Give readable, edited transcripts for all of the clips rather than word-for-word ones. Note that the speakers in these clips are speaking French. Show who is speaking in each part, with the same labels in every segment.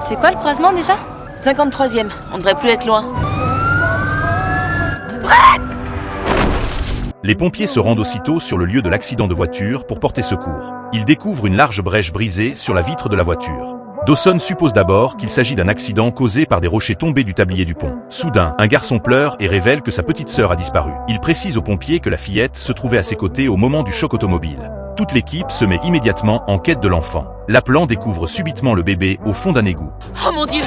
Speaker 1: C'est quoi le croisement déjà?
Speaker 2: 53e, on devrait plus être loin.
Speaker 3: Les pompiers se rendent aussitôt sur le lieu de l'accident de voiture pour porter secours. Ils découvrent une large brèche brisée sur la vitre de la voiture. Dawson suppose d'abord qu'il s'agit d'un accident causé par des rochers tombés du tablier du pont. Soudain, un garçon pleure et révèle que sa petite sœur a disparu. Il précise aux pompiers que la fillette se trouvait à ses côtés au moment du choc automobile. Toute l'équipe se met immédiatement en quête de l'enfant. L'appelant découvre subitement le bébé au fond d'un égout.
Speaker 2: Oh mon Dieu!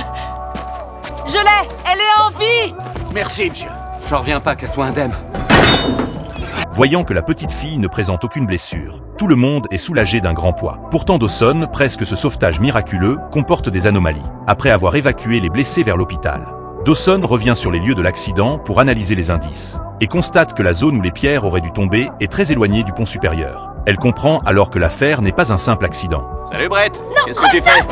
Speaker 2: Je l'ai! Elle est en vie!
Speaker 4: Merci, monsieur. J'en reviens pas qu'elle soit indemne.
Speaker 3: Voyant que la petite fille ne présente aucune blessure, tout le monde est soulagé d'un grand poids. Pourtant Dawson, presque ce sauvetage miraculeux, comporte des anomalies. Après avoir évacué les blessés vers l'hôpital, Dawson revient sur les lieux de l'accident pour analyser les indices, et constate que la zone où les pierres auraient dû tomber est très éloignée du pont supérieur. Elle comprend alors que l'affaire n'est pas un simple accident.
Speaker 4: Salut Brett. Qu'est-ce que tu fais?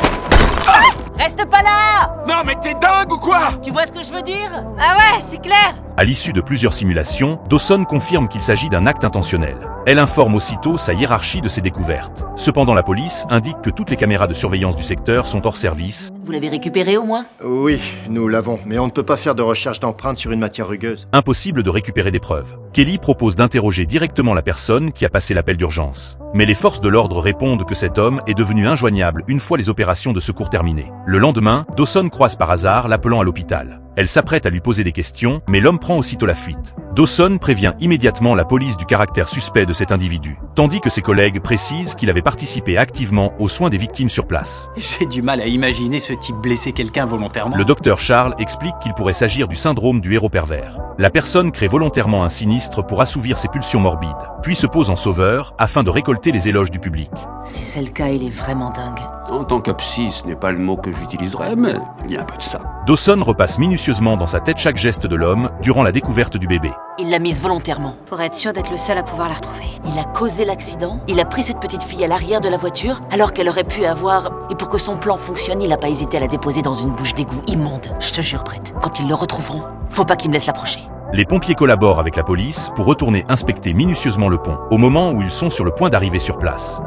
Speaker 2: Reste pas là!
Speaker 4: Non mais t'es dingue ou quoi?
Speaker 2: Tu vois ce que je veux dire?
Speaker 1: Ah ouais, c'est clair!
Speaker 3: À l'issue de plusieurs simulations, Dawson confirme qu'il s'agit d'un acte intentionnel. Elle informe aussitôt sa hiérarchie de ses découvertes. Cependant, la police indique que toutes les caméras de surveillance du secteur sont hors service.
Speaker 2: Vous l'avez récupéré au moins?
Speaker 5: Oui, nous l'avons, mais on ne peut pas faire de recherche d'empreintes sur une matière rugueuse.
Speaker 3: Impossible de récupérer des preuves. Kelly propose d'interroger directement la personne qui a passé l'appel d'urgence. Mais les forces de l'ordre répondent que cet homme est devenu injoignable une fois les opérations de secours terminées. Le lendemain, Dawson croise par hasard l'appelant à l'hôpital. Elle s'apprête à lui poser des questions, mais l'homme prend aussitôt la fuite. Dawson prévient immédiatement la police du caractère suspect de cet individu, tandis que ses collègues précisent qu'il avait participé activement aux soins des victimes sur place.
Speaker 6: J'ai du mal à imaginer ce type blesser quelqu'un volontairement.
Speaker 3: Le docteur Charles explique qu'il pourrait s'agir du syndrome du héros pervers. La personne crée volontairement un sinistre pour assouvir ses pulsions morbides, puis se pose en sauveur afin de récolter les éloges du public.
Speaker 2: Si c'est le cas, il est vraiment dingue.
Speaker 4: En tant que psy, ce n'est pas le mot que j'utiliserais, mais il y a un peu de ça.
Speaker 3: Dawson repasse minutieusement dans sa tête chaque geste de l'homme durant la découverte du bébé.
Speaker 2: Il l'a mise volontairement.
Speaker 1: Pour être sûr d'être le seul à pouvoir la retrouver.
Speaker 2: Il a causé l'accident, il a pris cette petite fille à l'arrière de la voiture, alors qu'elle aurait pu avoir... Et pour que son plan fonctionne, il a pas hésité à la déposer dans une bouche d'égout immonde. Je te jure, Brett, quand ils le retrouveront, faut pas qu'ils me laissent l'approcher.
Speaker 3: Les pompiers collaborent avec la police pour retourner inspecter minutieusement le pont, au moment où ils sont sur le point d'arriver sur place.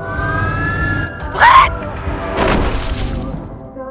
Speaker 2: Brett!